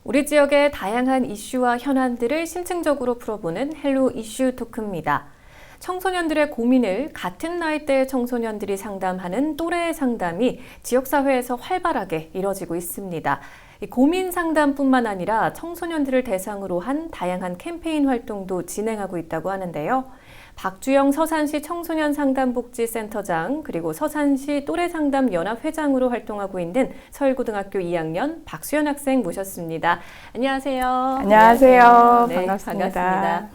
우리 지역의 다양한 이슈와 현안들을 심층적으로 풀어보는 헬로 이슈 토크입니다. 청소년들의 고민을 같은 나이대의 청소년들이 상담하는 또래 상담이 지역사회에서 활발하게 이뤄지고 있습니다. 고민 상담뿐만 아니라 청소년들을 대상으로 한 다양한 캠페인 활동도 진행하고 있다고 하는데요. 박주영 서산시 청소년 상담복지센터장 그리고 서산시 또래상담연합회장으로 활동하고 있는 서울고등학교 2학년 박수연 학생 모셨습니다. 안녕하세요. 안녕하세요. 네, 반갑습니다.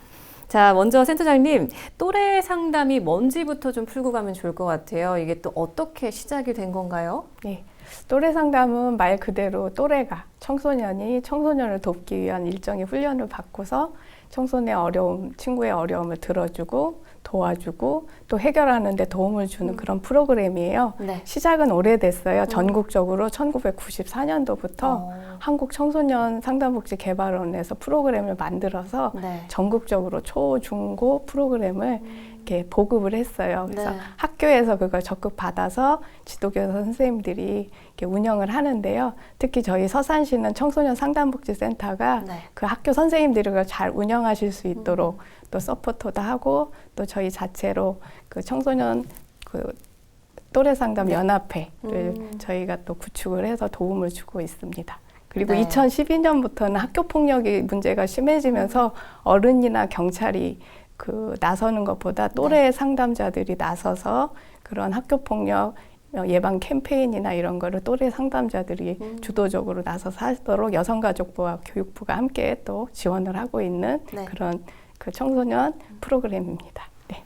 자, 먼저 센터장님, 또래 상담이 뭔지부터 좀 풀고 가면 좋을 것 같아요. 이게 또 어떻게 시작이 된 건가요? 네, 또래 상담은 말 그대로 또래가 청소년이 청소년을 돕기 위한 일정의 훈련을 받고서 청소년의 어려움, 친구의 어려움을 들어주고 도와주고 또 해결하는 데 도움을 주는 그런 프로그램이에요. 네. 시작은 오래됐어요. 전국적으로 1994년도부터 한국 청소년 상담복지개발원에서 프로그램을 만들어서 네. 전국적으로 초, 중, 고 프로그램을 이렇게 보급을 했어요. 그래서 네. 학교에서 그걸 적극 받아서 지도교사 선생님들이 이렇게 운영을 하는데요. 특히 저희 서산시는 청소년 상담복지센터가 네. 그 학교 선생님들이 그걸 잘 운영하실 수 있도록 또 서포터도 하고 또 저희 자체로 그 청소년 그 또래 상담 연합회를 저희가 또 구축을 해서 도움을 주고 있습니다. 그리고 네. 2012년부터는 학교 폭력이 문제가 심해지면서 어른이나 경찰이 그 나서는 것보다 또래 상담자들이 나서서 그런 학교 폭력 예방 캠페인이나 이런 거를 또래 상담자들이 주도적으로 나서서 하도록 여성가족부와 교육부가 함께 또 지원을 하고 있는 네. 그런 그 청소년 프로그램입니다. 네.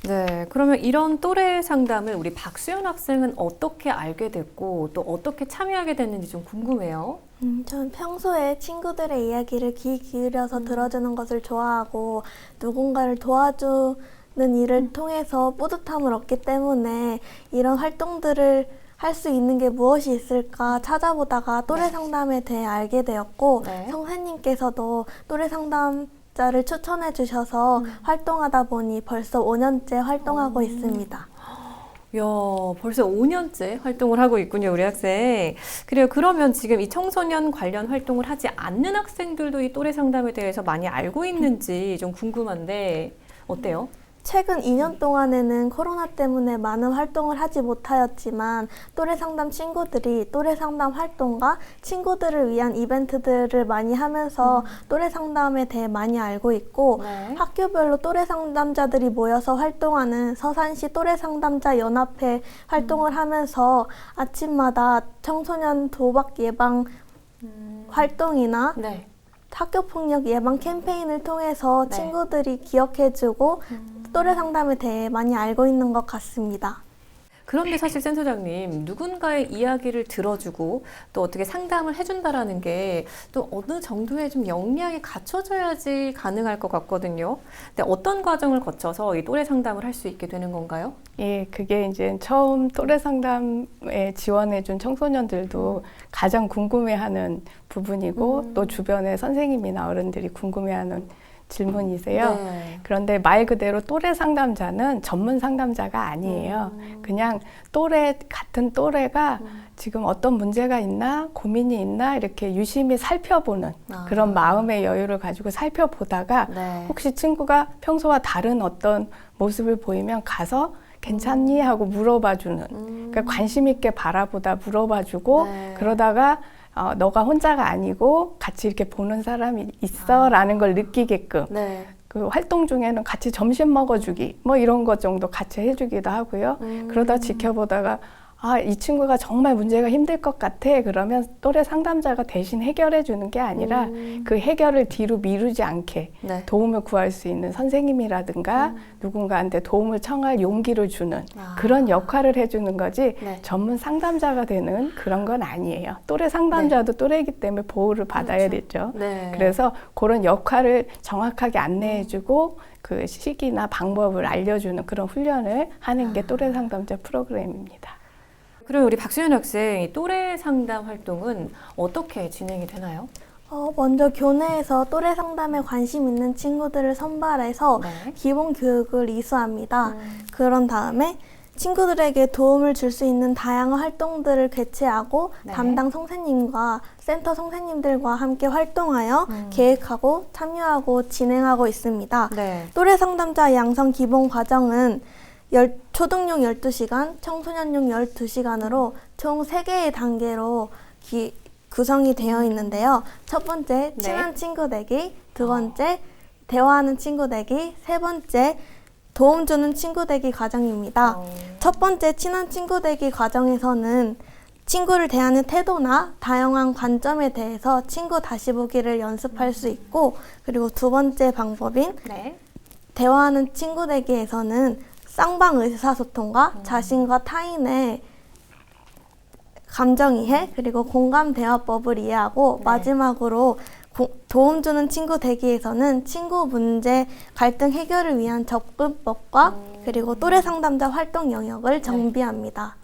네, 그러면 이런 또래 상담을 우리 박수연 학생은 어떻게 알게 됐고 또 어떻게 참여하게 됐는지 좀 궁금해요. 저는 평소에 친구들의 이야기를 귀 기울여서 들어주는 것을 좋아하고 누군가를 도와주는 일을 통해서 뿌듯함을 얻기 때문에 이런 활동들을 할 수 있는 게 무엇이 있을까 찾아보다가 또래 상담에 대해 알게 되었고 네. 선생님께서도 또래 상담자를 추천해 주셔서 활동하다 보니 벌써 5년째 활동하고 있습니다. 이야, 벌써 5년째 활동을 하고 있군요, 우리 학생. 그래요. 그러면 지금 이 청소년 관련 활동을 하지 않는 학생들도 이 또래 상담에 대해서 많이 알고 있는지 좀 궁금한데 어때요? 최근 2년 동안에는 코로나 때문에 많은 활동을 하지 못하였지만 또래 상담 친구들이 또래 상담 활동과 친구들을 위한 이벤트들을 많이 하면서 또래 상담에 대해 많이 알고 있고 네. 학교별로 또래 상담자들이 모여서 활동하는 서산시 또래 상담자 연합회 활동을 하면서 아침마다 청소년 도박 예방 활동이나 네. 학교폭력 예방 캠페인을 통해서 네. 친구들이 기억해주고 또래 상담에 대해 많이 알고 있는 것 같습니다. 그런데 사실 센터장님, 누군가의 이야기를 들어주고 또 어떻게 상담을 해준다라는 게 또 어느 정도의 좀 역량이 갖춰져야지 가능할 것 같거든요. 근데 어떤 과정을 거쳐서 이 또래 상담을 할 수 있게 되는 건가요? 예, 그게 이제 처음 또래 상담에 지원해준 청소년들도 가장 궁금해하는 부분이고 또 주변의 선생님이나 어른들이 궁금해하는 질문이세요. 네. 그런데 말 그대로 또래 상담자는 전문 상담자가 아니에요. 그냥 같은 또래가 지금 어떤 문제가 있나, 고민이 있나 이렇게 유심히 살펴보는 그런 마음의 여유를 가지고 살펴보다가 네. 혹시 친구가 평소와 다른 어떤 모습을 보이면 가서 괜찮니? 하고 물어봐주는 그러니까 관심 있게 바라보다 물어봐주고 네. 그러다가 너가 혼자가 아니고 같이 이렇게 보는 사람이 있어 라는 걸 느끼게끔 네. 그 활동 중에는 같이 점심 먹어주기 뭐 이런 것 정도 같이 해주기도 하고요. 그러다 지켜보다가 이 친구가 정말 문제가 힘들 것 같아. 그러면 또래 상담자가 대신 해결해 주는 게 아니라 그 해결을 뒤로 미루지 않게 네. 도움을 구할 수 있는 선생님이라든가 누군가한테 도움을 청할 용기를 주는 그런 역할을 해주는 거지 네. 전문 상담자가 되는 그런 건 아니에요. 또래 상담자도 또래이기 때문에 보호를 받아야 되죠. 네. 그래서 그런 역할을 정확하게 안내해주고 그 시기나 방법을 알려주는 그런 훈련을 하는 게 또래 상담자 프로그램입니다. 그럼 우리 박수연 학생, 이 또래 상담 활동은 어떻게 진행이 되나요? 먼저 교내에서 또래 상담에 관심 있는 친구들을 선발해서 네. 기본 교육을 이수합니다. 그런 다음에 친구들에게 도움을 줄 수 있는 다양한 활동들을 개최하고 네. 담당 선생님과 센터 선생님들과 함께 활동하여 계획하고 참여하고 진행하고 있습니다. 네. 또래 상담자 양성 기본 과정은 초등용 12시간, 청소년용 12시간으로 총 3개의 단계로 구성이 되어 있는데요. 첫 번째, 친한 친구 되기, 두 번째, 대화하는 친구 되기, 세 번째, 도움 주는 친구 되기 과정입니다. 첫 번째, 친한 친구 되기 과정에서는 친구를 대하는 태도나 다양한 관점에 대해서 친구 다시 보기를 연습할 수 있고, 그리고 두 번째 방법인 네. 대화하는 친구 되기에서는 쌍방 의사소통과 자신과 타인의 감정이해, 그리고 공감 대화법을 이해하고, 네. 마지막으로 도움 주는 친구 되기에서는 친구 문제 갈등 해결을 위한 접근법과 그리고 또래 상담자 활동 영역을 정비합니다.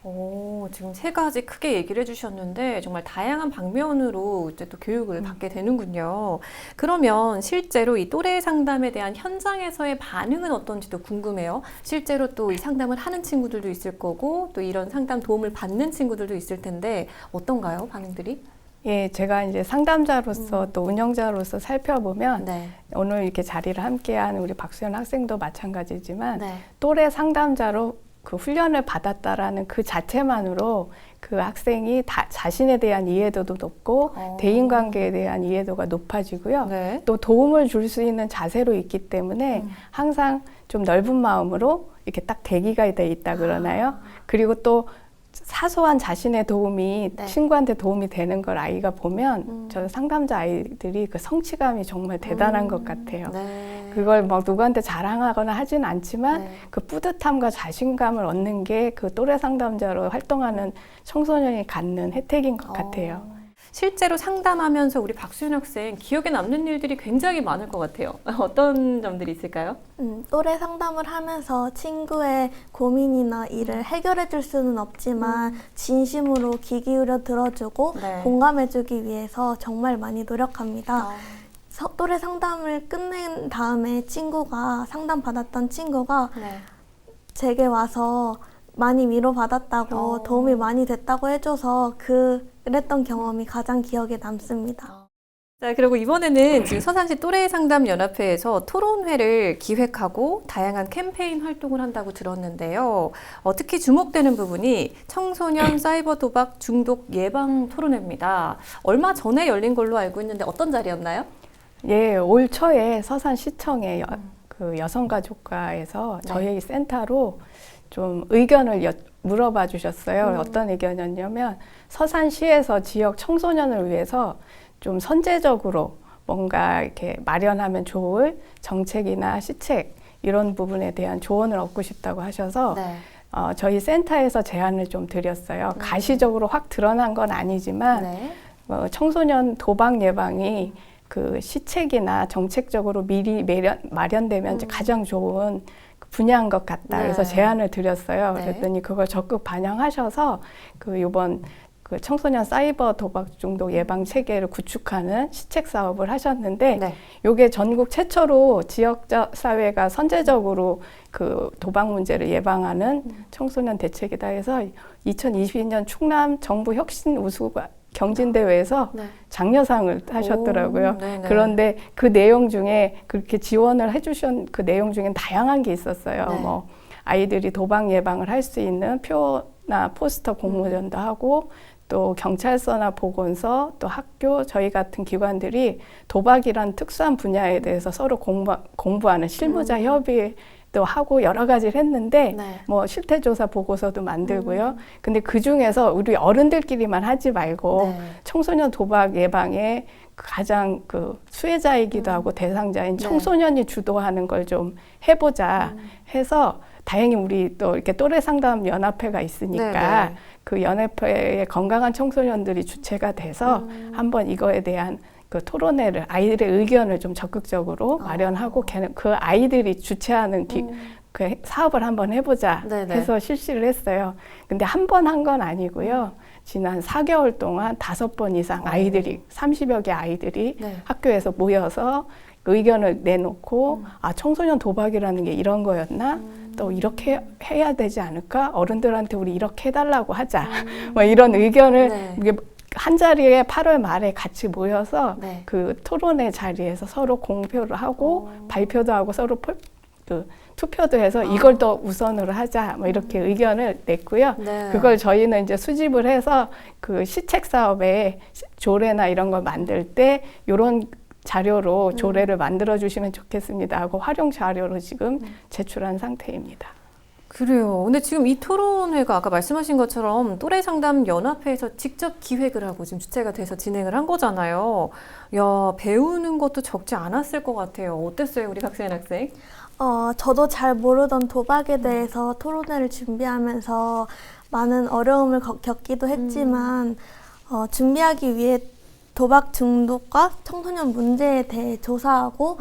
오, 지금 3가지 크게 얘기를 해주셨는데 정말 다양한 방면으로 이제 또 교육을 받게 되는군요. 그러면 실제로 이 또래 상담에 대한 현장에서의 반응은 어떤지도 궁금해요. 실제로 또 이 상담을 하는 친구들도 있을 거고 또 이런 상담 도움을 받는 친구들도 있을 텐데 어떤가요, 반응들이? 예, 제가 이제 상담자로서 또 운영자로서 살펴보면 네. 오늘 이렇게 자리를 함께한 우리 박수현 학생도 마찬가지지만 네. 또래 상담자로 그 훈련을 받았다라는 그 자체만으로 그 학생이 자신에 대한 이해도도 높고 대인관계에 대한 이해도가 높아지고요. 네. 또 도움을 줄 수 있는 자세로 있기 때문에 항상 좀 넓은 마음으로 이렇게 딱 대기가 돼 있다 그러나요? 그리고 또 사소한 자신의 도움이 네. 친구한테 도움이 되는 걸 아이가 보면 저 상담자 아이들이 그 성취감이 정말 대단한 것 같아요. 네. 그걸 막 누구한테 자랑하거나 하진 않지만 네. 그 뿌듯함과 자신감을 얻는 게 그 또래 상담자로 활동하는 청소년이 갖는 혜택인 것 같아요. 실제로 상담하면서 우리 박수현 학생 기억에 남는 일들이 굉장히 많을 것 같아요. 어떤 점들이 있을까요? 또래 상담을 하면서 친구의 고민이나 일을 해결해 줄 수는 없지만 진심으로 귀 기울여 들어주고 네. 공감해 주기 위해서 정말 많이 노력합니다. 또래 상담을 끝낸 다음에 상담 받았던 친구가 네. 제게 와서 많이 위로받았다고 도움이 많이 됐다고 해줘서 그랬던 경험이 가장 기억에 남습니다. 자, 그리고 이번에는 지금 서산시 또래상담연합회에서 토론회를 기획하고 다양한 캠페인 활동을 한다고 들었는데요. 특히 주목되는 부분이 청소년 사이버 도박 중독 예방 토론회입니다. 얼마 전에 열린 걸로 알고 있는데 어떤 자리였나요? 예, 올 초에 서산시청의 그 여성가족과에서 네. 저희 센터로 좀 의견을 물어봐 주셨어요. 어떤 의견이었냐면 서산시에서 지역 청소년을 위해서 좀 선제적으로 뭔가 이렇게 마련하면 좋을 정책이나 시책 이런 부분에 대한 조언을 얻고 싶다고 하셔서 네. 저희 센터에서 제안을 좀 드렸어요. 가시적으로 확 드러난 건 아니지만 네. 청소년 도박 예방이 그 시책이나 정책적으로 미리 마련되면 이제 가장 좋은 분야인 것 같다. 네. 그래서 제안을 드렸어요. 네. 그랬더니 그걸 적극 반영하셔서 그 이번 그 청소년 사이버 도박 중독 예방 체계를 구축하는 시책 사업을 하셨는데, 네. 요게 전국 최초로 지역 사회가 선제적으로 그 도박 문제를 예방하는 청소년 대책이다 해서 2022년 충남 정부 혁신 우수 경진대회에서 네. 장려상을 하셨더라고요. 네네. 그런데 그 내용 중에 그렇게 지원을 해주신 그 내용 중엔 다양한 게 있었어요. 네. 뭐 아이들이 도박 예방을 할 수 있는 표나 포스터 공모전도 하고 또 경찰서나 보건소 또 학교 저희 같은 기관들이 도박이란 특수한 분야에 대해서 서로 공부하는 실무자 협의도 하고 여러 가지를 했는데 네. 뭐 실태조사 보고서도 만들고요. 근데 그 중에서 우리 어른들끼리만 하지 말고 네. 청소년 도박 예방에 가장 그 수혜자이기도 하고 대상자인 청소년이 주도하는 걸 좀 해보자 해서 다행히 우리 또 이렇게 또래 상담 연합회가 있으니까 네네. 그 연합회의 건강한 청소년들이 주체가 돼서 한번 이거에 대한 그 토론회를 아이들의 의견을 좀 적극적으로 마련하고 그 아이들이 주최하는 그 사업을 한번 해보자 네네. 해서 실시를 했어요. 근데 한 번 한 건 아니고요. 지난 4개월 동안 5번 이상 아이들이 30여 개 아이들이 네. 학교에서 모여서 의견을 내놓고 청소년 도박이라는 게 이런 거였나? 또 이렇게 해야 되지 않을까? 어른들한테 우리 이렇게 해달라고 하자. 뭐 이런 의견을 네. 이게 한 자리에 8월 말에 같이 모여서 네. 그 토론회 자리에서 서로 공표를 하고 발표도 하고 서로 그 투표도 해서 이걸 더 우선으로 하자. 뭐 이렇게 의견을 냈고요. 네. 그걸 저희는 이제 수집을 해서 그 시책 사업에 조례나 이런 걸 만들 때 이런 자료로 조례를 만들어 주시면 좋겠습니다 하고 활용 자료로 지금 제출한 상태입니다. 그래요. 근데 지금 이 토론회가 아까 말씀하신 것처럼 또래 상담 연합회에서 직접 기획을 하고 지금 주체가 돼서 진행을 한 거잖아요. 야, 배우는 것도 적지 않았을 것 같아요. 어땠어요, 우리 박세현 학생? 저도 잘 모르던 도박에 대해서 토론회를 준비하면서 많은 어려움을 겪기도 했지만 준비하기 위해 도박 중독과 청소년 문제에 대해 조사하고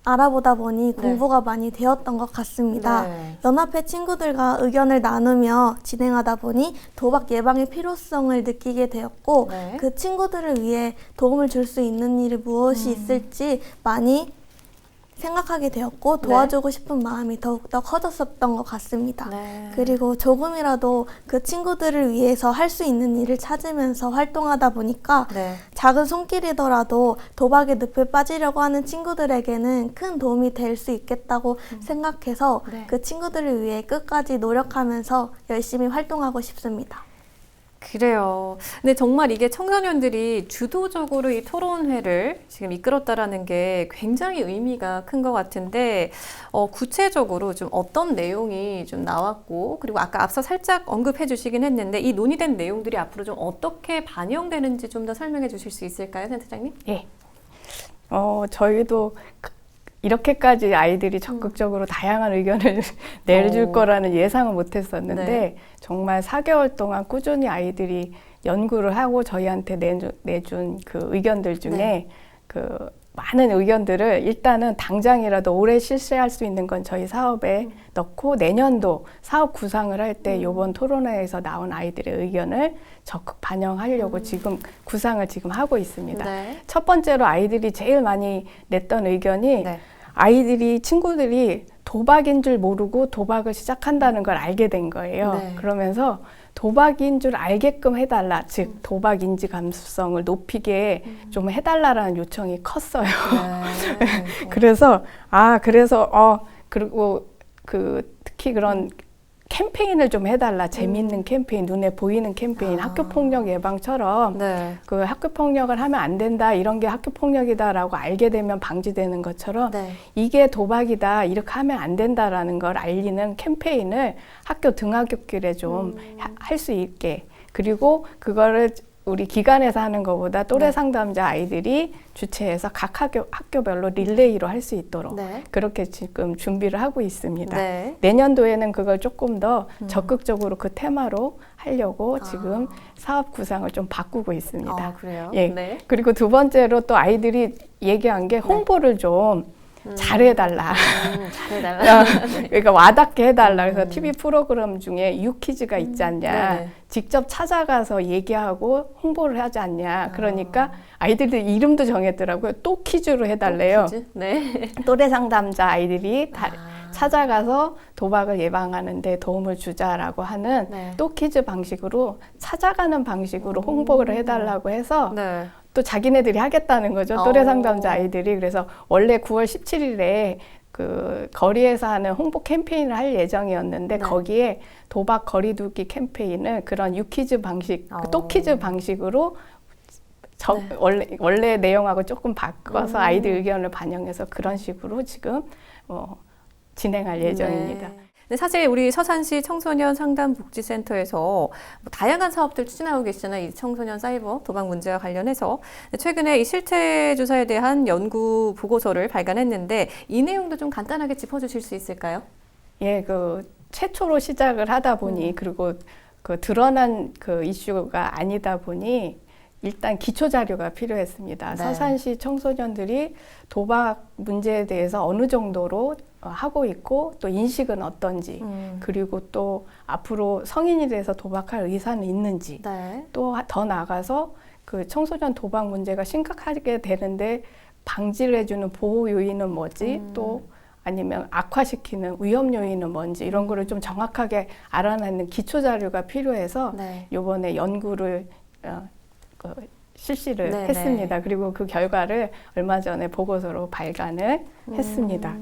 알아보다 보니 공부가 많이 되었던 것 같습니다. 네. 연합회 친구들과 의견을 나누며 진행하다 보니 도박 예방의 필요성을 느끼게 되었고 네. 그 친구들을 위해 도움을 줄 수 있는 일이 무엇이 있을지 많이 생각하게 되었고 도와주고 싶은 마음이 더욱더 커졌었던 것 같습니다. 네. 그리고 조금이라도 그 친구들을 위해서 할 수 있는 일을 찾으면서 활동하다 보니까 네. 작은 손길이더라도 도박의 늪에 빠지려고 하는 친구들에게는 큰 도움이 될 수 있겠다고 생각해서 네. 그 친구들을 위해 끝까지 노력하면서 열심히 활동하고 싶습니다. 그래요. 근데 정말 이게 청소년들이 주도적으로 이 토론회를 지금 이끌었다라는 게 굉장히 의미가 큰 것 같은데, 구체적으로 좀 어떤 내용이 좀 나왔고, 그리고 아까 앞서 살짝 언급해 주시긴 했는데, 이 논의된 내용들이 앞으로 좀 어떻게 반영되는지 좀 더 설명해 주실 수 있을까요, 센터장님? 예. 저희도 이렇게까지 아이들이 적극적으로 다양한 의견을 내줄 거라는 예상은 못 했었는데 네. 정말 4개월 동안 꾸준히 아이들이 연구를 하고 저희한테 내준 그 의견들 중에 네. 그 많은 의견들을 일단은 당장이라도 올해 실시할 수 있는 건 저희 사업에 넣고 내년도 사업 구상을 할 때 이번 토론회에서 나온 아이들의 의견을 적극 반영하려고 지금 구상을 지금 하고 있습니다. 네. 첫 번째로 아이들이 제일 많이 냈던 의견이 네. 친구들이 도박인 줄 모르고 도박을 시작한다는 걸 알게 된 거예요. 네. 그러면서 도박인 줄 알게끔 해달라, 즉 도박 인지 감수성을 높이게 좀 해달라라는 요청이 컸어요. 네. 그래서 그리고 특히 그런 캠페인을 좀 해달라. 재미있는 캠페인, 눈에 보이는 캠페인, 학교폭력 예방처럼 네. 그 학교폭력을 하면 안 된다, 이런 게 학교폭력이다라고 알게 되면 방지되는 것처럼 네. 이게 도박이다, 이렇게 하면 안 된다라는 걸 알리는 캠페인을 학교 등하굣길에 좀 할 수 있게, 그리고 그거를 우리 기관에서 하는 것보다 또래 네. 상담자 아이들이 주최해서 각 학교별로 릴레이로 할 수 있도록 네. 그렇게 지금 준비를 하고 있습니다. 네. 내년도에는 그걸 조금 더 적극적으로 그 테마로 하려고 지금 사업 구상을 좀 바꾸고 있습니다. 아, 그래요? 예. 네. 그리고 두 번째로 또 아이들이 얘기한 게 홍보를 좀 잘해달라. 잘해달라. 그러니까 와닿게 해달라. 그래서 TV 프로그램 중에 유퀴즈가 있지 않냐. 네네. 직접 찾아가서 얘기하고 홍보를 하지 않냐. 그러니까 아이들도 이름도 정했더라고요. 또 퀴즈로 해달래요. 퀴즈? 네. 또래 상담자 아이들이 찾아가서 도박을 예방하는 데 도움을 주자라고 하는 네. 또 퀴즈 방식으로 찾아가는 방식으로 홍보를 해달라고 해서 네. 또 자기네들이 하겠다는 거죠. 또래 상담자 아이들이. 그래서 원래 9월 17일에 그 거리에서 하는 홍보 캠페인을 할 예정이었는데 네. 거기에 도박 거리두기 캠페인을 그런 유퀴즈 방식, 그 또 퀴즈 방식으로 원래 내용하고 조금 바꿔서 아이들 의견을 반영해서 그런 식으로 지금 진행할 예정입니다. 네. 근데 사실 우리 서산시 청소년 상담복지센터에서 뭐 다양한 사업들 추진하고 계시잖아요. 이 청소년 사이버 도박 문제와 관련해서. 최근에 이 실태 조사에 대한 연구 보고서를 발간했는데 이 내용도 좀 간단하게 짚어주실 수 있을까요? 예, 최초로 시작을 하다 보니 그리고 드러난 이슈가 아니다 보니 일단 기초 자료가 필요했습니다. 네. 서산시 청소년들이 도박 문제에 대해서 어느 정도로 하고 있고 또 인식은 어떤지, 그리고 또 앞으로 성인이 돼서 도박할 의사는 있는지, 네. 또 더 나아가서 그 청소년 도박 문제가 심각하게 되는데 방지를 해주는 보호 요인은 뭐지, 또 아니면 악화시키는 위험 요인은 뭔지 이런 거를 좀 정확하게 알아내는 기초 자료가 필요해서 네. 이번에 연구를 실시를 네, 했습니다. 네. 그리고 그 결과를 얼마 전에 보고서로 발간을 했습니다.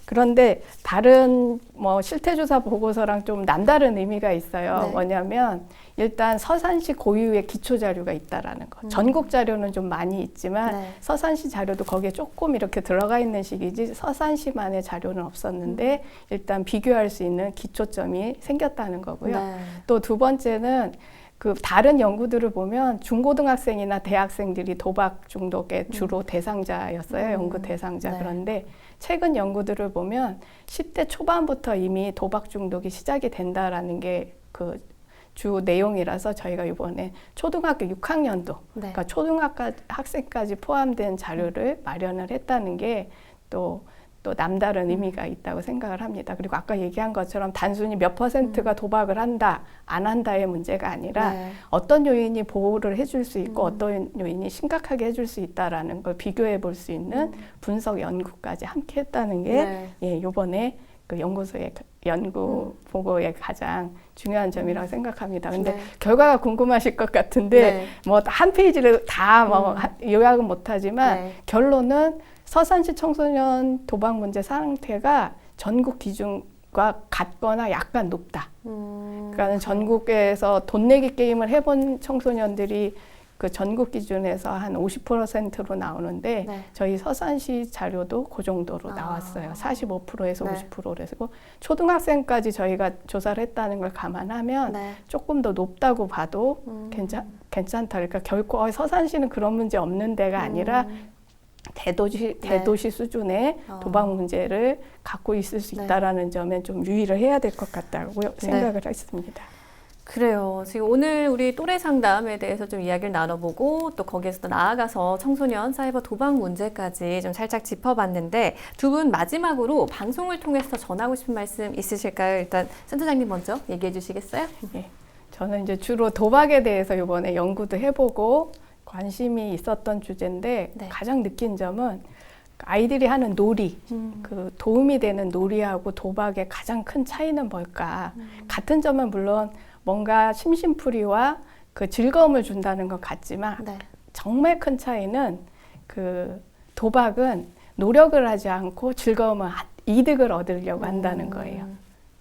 그런데 다른 뭐 실태조사 보고서랑 좀 남다른 의미가 있어요. 네. 뭐냐면 일단 서산시 고유의 기초 자료가 있다라는 거. 전국 자료는 좀 많이 있지만 네. 서산시 자료도 거기에 조금 이렇게 들어가 있는 식이지 서산시만의 자료는 없었는데 일단 비교할 수 있는 기초점이 생겼다는 거고요. 네. 또 두 번째는 그 다른 연구들을 보면 중고등학생이나 대학생들이 도박 중독의 주로 대상자였어요. 연구 대상자. 네. 그런데 최근 연구들을 보면 10대 초반부터 이미 도박 중독이 시작이 된다라는 게 그 주 내용이라서 저희가 이번에 초등학교 6학년도, 네. 그러니까 초등학생까지 포함된 자료를 마련을 했다는 게 또 남다른 의미가 있다고 생각을 합니다. 그리고 아까 얘기한 것처럼 단순히 몇 %가 도박을 한다, 안 한다의 문제가 아니라 네. 어떤 요인이 보호를 해줄 수 있고 어떤 요인이 심각하게 해줄 수 있다라는 걸 비교해 볼 수 있는 분석 연구까지 함께 했다는 게 네. 예, 이번에 그 연구소의 연구 보고의 가장 중요한 점이라고 생각합니다. 근데 네. 결과가 궁금하실 것 같은데 네. 뭐 한 페이지를 다 뭐 요약은 못하지만 네. 결론은 서산시 청소년 도박 문제 상태가 전국 기준과 같거나 약간 높다. 그러니까 전국에서 돈 내기 게임을 해본 청소년들이 그 전국 기준에서 한 50%로 나오는데 네. 저희 서산시 자료도 그 정도로 나왔어요. 45%에서 네. 50%래서 초등학생까지 저희가 조사를 했다는 걸 감안하면 네. 조금 더 높다고 봐도 괜찮다. 그러니까 결코 서산시는 그런 문제 없는 데가 아니라 대도시 수준의 도박 문제를 갖고 있을 수 있다라는 점에 좀 유의를 해야 될 것 같다고 생각을 했습니다. 그래요. 지금 오늘 우리 또래 상담에 대해서 좀 이야기를 나눠보고 또 거기에서 또 나아가서 청소년 사이버 도박 문제까지 좀 살짝 짚어봤는데 두 분 마지막으로 방송을 통해서 전하고 싶은 말씀 있으실까요? 일단 센터장님 먼저 얘기해 주시겠어요? 네. 저는 이제 주로 도박에 대해서 이번에 연구도 해보고 관심이 있었던 주제인데 네. 가장 느낀 점은 아이들이 하는 놀이, 그 도움이 되는 놀이하고 도박의 가장 큰 차이는 뭘까? 같은 점은 물론 뭔가 심심풀이와 그 즐거움을 준다는 것 같지만 네. 정말 큰 차이는 그 도박은 노력을 하지 않고 즐거움을 이득을 얻으려고 한다는 거예요.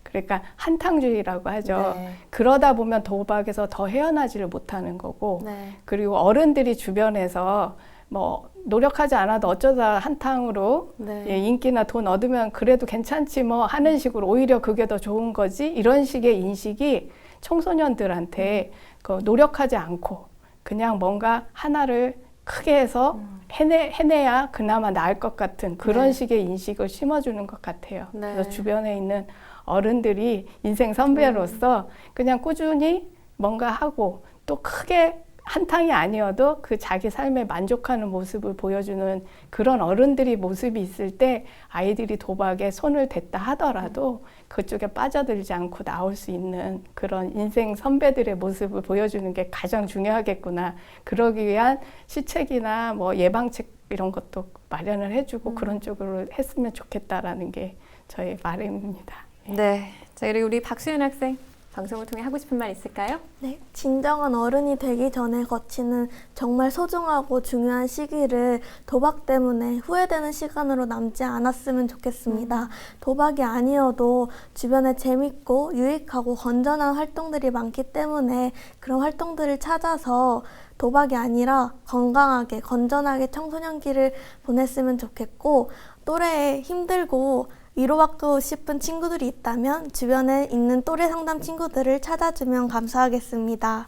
그러니까 한탕주의라고 하죠. 네. 그러다 보면 도박에서 더 헤어나지를 못하는 거고 네. 그리고 어른들이 주변에서 뭐 노력하지 않아도 어쩌다 한탕으로 네. 예, 인기나 돈 얻으면 그래도 괜찮지 뭐 하는 식으로 오히려 그게 더 좋은 거지 이런 식의 인식이 청소년들한테 그 노력하지 않고 그냥 뭔가 하나를 크게 해서 해내야 그나마 나을 것 같은 그런 네. 식의 인식을 심어주는 것 같아요. 네. 그래서 주변에 있는 어른들이 인생 선배로서 그냥 꾸준히 뭔가 하고 또 크게 한탕이 아니어도 그 자기 삶에 만족하는 모습을 보여주는 그런 어른들이 모습이 있을 때 아이들이 도박에 손을 댔다 하더라도 그쪽에 빠져들지 않고 나올 수 있는 그런 인생 선배들의 모습을 보여주는 게 가장 중요하겠구나. 그러기 위한 시책이나 뭐 예방책 이런 것도 마련을 해주고 그런 쪽으로 했으면 좋겠다라는 게 저의 바람입니다. 네. 자, 그리고 우리 박수연 학생 방송을 통해 하고 싶은 말 있을까요? 네, 진정한 어른이 되기 전에 거치는 정말 소중하고 중요한 시기를 도박 때문에 후회되는 시간으로 남지 않았으면 좋겠습니다. 도박이 아니어도 주변에 재밌고 유익하고 건전한 활동들이 많기 때문에 그런 활동들을 찾아서 도박이 아니라 건강하게 건전하게 청소년기를 보냈으면 좋겠고 또래에 힘들고 위로받고 싶은 친구들이 있다면 주변에 있는 또래 상담 친구들을 찾아주면 감사하겠습니다.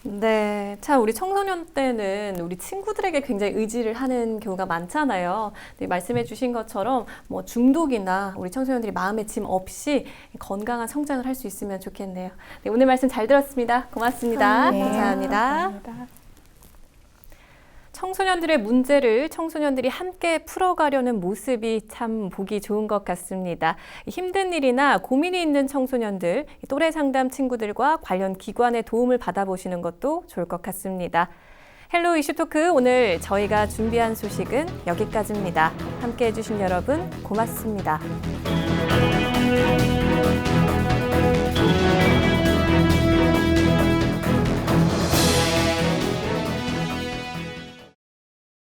네, 참 우리 청소년 때는 우리 친구들에게 굉장히 의지를 하는 경우가 많잖아요. 네, 말씀해 주신 것처럼 뭐 중독이나 우리 청소년들이 마음의 짐 없이 건강한 성장을 할 수 있으면 좋겠네요. 네, 오늘 말씀 잘 들었습니다. 고맙습니다. 네, 감사합니다. 감사합니다. 청소년들의 문제를 청소년들이 함께 풀어가려는 모습이 참 보기 좋은 것 같습니다. 힘든 일이나 고민이 있는 청소년들, 또래 상담 친구들과 관련 기관의 도움을 받아보시는 것도 좋을 것 같습니다. 헬로 이슈 토크 오늘 저희가 준비한 소식은 여기까지입니다. 함께해 주신 여러분 고맙습니다.